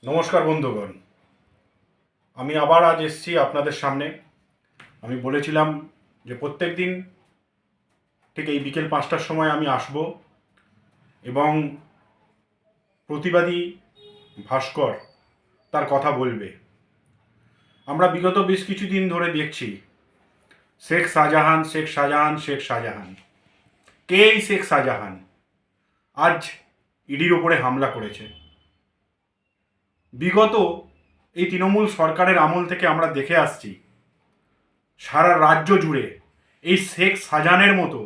নমস্কার বন্ধুগণ, আমি আবার আজ এসেছি আপনাদের সামনে। আমি বলেছিলাম যে প্রত্যেক দিন ঠিক এই বিকেল 5টার সময় আমি আসব এবং প্রতিবাদী ভাস্কর তার কথা বলবে। আমরা বিগত বেশ কিছুদিন ধরে দেখছি শেখ শাহজাহান, শেখ শাহজাহান, শেখ শাহজাহান। কে এই শেখ শাহজাহান? আজ ইডির ওপরে হামলা করেছে। বিগত এই তৃণমূল সরকারের আমল থেকে আমরা দেখে আসছি সারা রাজ্য জুড়ে এই শেখ শাহজাহানের মতো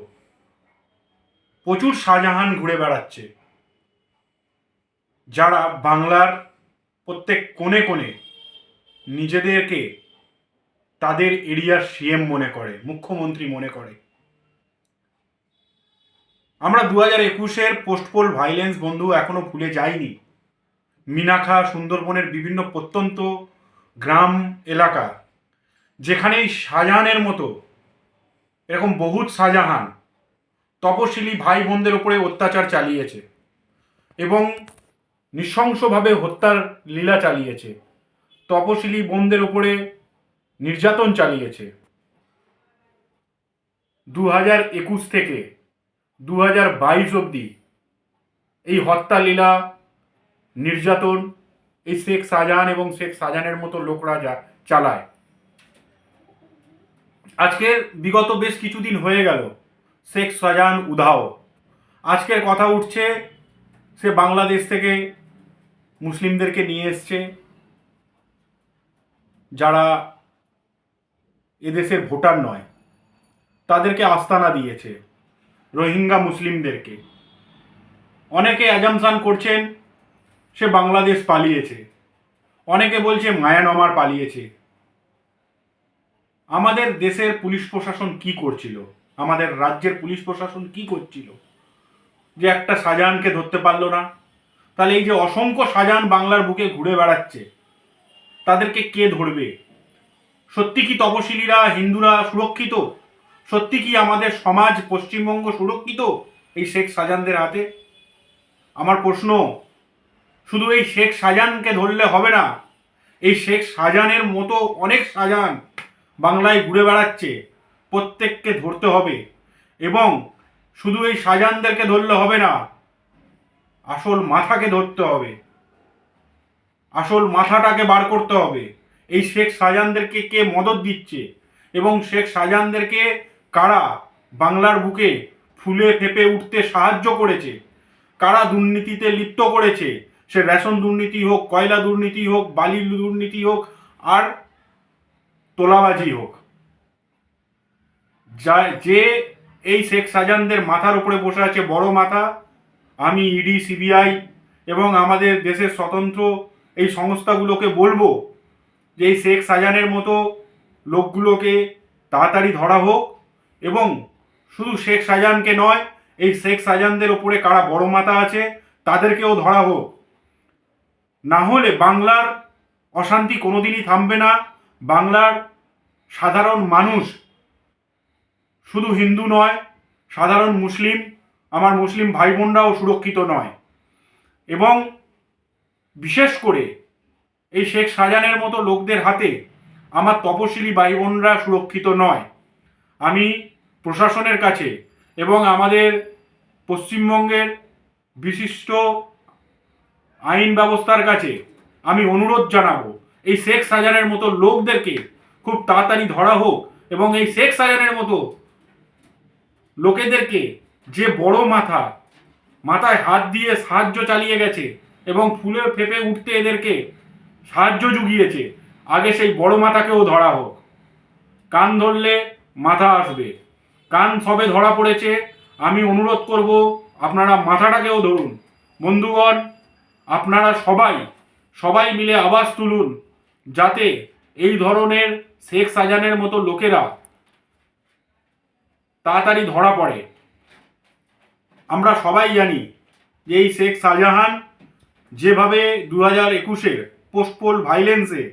প্রচুর শাহজাহান ঘুরে বেড়াচ্ছে, যারা বাংলার প্রত্যেক কোণে কোণে নিজেদেরকে তাদের এরিয়ার সিএম মনে করে, মুখ্যমন্ত্রী মনে করে। আমরা 2021-এর পোস্টপোল ভাইলেন্স বন্ধু এখনো ভুলে যাইনি। মিনাখা, সুন্দরবনের বিভিন্ন প্রত্যন্ত গ্রাম এলাকা, যেখানে এই শাহজাহানের মতো এরকম বহুত শাহজাহান তপশিলি ভাই বোনদের উপরে অত্যাচার চালিয়েছে এবং নৃশংসভাবে হত্যার লীলা চালিয়েছে, তপশিলি বোনদের উপরে নির্যাতন চালিয়েছে। 2021 থেকে 2022 অবধি এই হত্যা লীলা, নির্যাতন এই শেখ শাহজাহান এবং শেখ শাহজাহানের মতো লোকরা চালায়। আজকের বিগত বেশ কিছুদিন হয়ে গেল শেখ শাহজাহান উধাও। আজকের কথা উঠছে সে বাংলাদেশ থেকে মুসলিমদেরকে নিয়ে এসছে, যারা এদেশের ভোটার নয় তাদেরকে আস্তানা দিয়েছে, রোহিঙ্গা মুসলিমদেরকে। অনেকে অ্যাজামশন করছেন সে বাংলাদেশ পালিয়েছে, অনেকে বলছে মায়ানমার পালিয়েছে। আমাদের দেশের পুলিশ প্রশাসন কি করছিল? আমাদের রাজ্যের পুলিশ প্রশাসন কি করছিল যে একটা শাহজাহানকে ধরতে পারলো না? তাহলে এই যে অসংখ্য শাহজাহান বাংলার বুকে ঘুরে বেড়াচ্ছে, তাদেরকে কে ধরবে? সত্যি কি তপশিলীরা, হিন্দুরা সুরক্ষিত? সত্যি কি আমাদের সমাজ, পশ্চিমবঙ্গ সুরক্ষিত এই শেখ শাহজাহানদের হাতে? আমার প্রশ্ন, শুধু এই শেখ শাহজাহানকে ধরলে হবে না, এই শেখ শাহজাহানের মতো অনেক শাহজাহান বাংলায় ঘুরে বেড়াচ্ছে, প্রত্যেককে ধরতে হবে। এবং শুধু এই শাহজাহানদেরকে ধরলে হবে না, আসল মাথাকে ধরতে হবে, আসল মাথাটাকে বার করতে হবে। এই শেখ শাহজাহানদেরকে কে মদত দিচ্ছে এবং শেখ শাহজাহানদেরকে কারা বাংলার বুকে ফুলে ফেঁপে উঠতে সাহায্য করেছে, কারা দুর্নীতিতে লিপ্ত করেছে, সে রেশন দুর্নীতি হোক, কয়লা দুর্নীতি হোক, বালির দুর্নীতি হোক, আর তোলাবাজি হোক, যে এই শেখ শাহজাহানদের মাথার উপরে বসে আছে বড় মাথা। আমি ইডি, সিবিআই এবং আমাদের দেশের স্বতন্ত্র এই সংস্থাগুলোকে বলবো যে এই শেখ শাহজাহানের মতো লোকগুলোকে তাড়াতাড়ি ধরা হোক, এবং শুধু শেখ শাহজাহানকে নয়, এই শেখ শাহজাহানদের ওপরে কারা বড় মাথা আছে তাদেরকেও ধরা হোক। না হলে বাংলার অশান্তি কোনোদিনই থামবে না। বাংলার সাধারণ মানুষ, শুধু হিন্দু নয়, সাধারণ মুসলিম, আমার মুসলিম ভাই বোনরাও সুরক্ষিত নয়। এবং বিশেষ করে এই শেখ শাহজাহানের মতো লোকদের হাতে আমার তপশিলি ভাই বোনরা সুরক্ষিত নয়। আমি প্রশাসনের কাছে এবং আমাদের পশ্চিমবঙ্গের বিশিষ্ট আইন ব্যবস্থার কাছে আমি অনুরোধ জানাবো, এই শেখ শাহজাহানের মতো লোকদেরকে খুব তাড়াতাড়ি ধরা হোক এবং এই শেখ শাহজাহানের মতো লোকেদেরকে, যে বড় মাথা, মাথায় হাত দিয়ে সাহায্য চালিয়ে গেছে এবং ফুলে ফেঁপে উঠতে এদেরকে সাহায্য জুগিয়েছে, আগে সেই বড় মাথাকেও ধরা হোক। কান ধরলে মাথা আসবে, কান সবে ধরা পড়েছে। আমি অনুরোধ করব আপনারা মাথাটাকেও ধরুন। বন্ধুগণ, আপনারা সবাই মিলে আওয়াজ তুলুন, যাতে এই ধরনের শেখ শাহজাহানের মতো লোকেরা তাড়াতাড়ি ধরা পড়ে। আমরা সবাই জানি যে এই শেখ শাহজাহান যেভাবে 2021-এর পোস্টপোল ভাইলেন্সে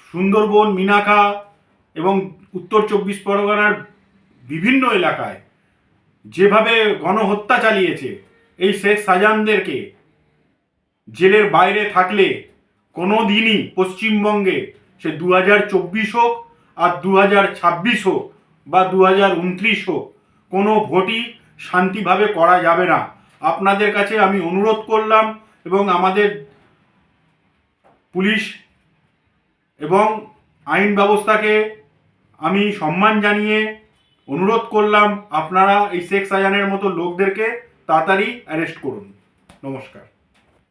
সুন্দরবন, মিনাখা এবং উত্তর 24 পরগনার বিভিন্ন এলাকায় যেভাবে গণহত্যা চালিয়েছে, এই শেখ শাহজাহানদেরকে জেলের বাইরে থাকলে কোনো দিনই পশ্চিমবঙ্গে সে 2024 হোক আর 2026 হোক বা 2029 হোক, কোনো ভোটই শান্তিভাবে করা যাবে না। আপনাদের কাছে আমি অনুরোধ করলাম এবং আমাদের পুলিশ এবং আইন ব্যবস্থাকে আমি সম্মান জানিয়ে অনুরোধ করলাম, আপনারা এই শেখ শাহজাহানের মতো লোকদেরকে তাড়াতাড়ি অ্যারেস্ট করুন। নমস্কার।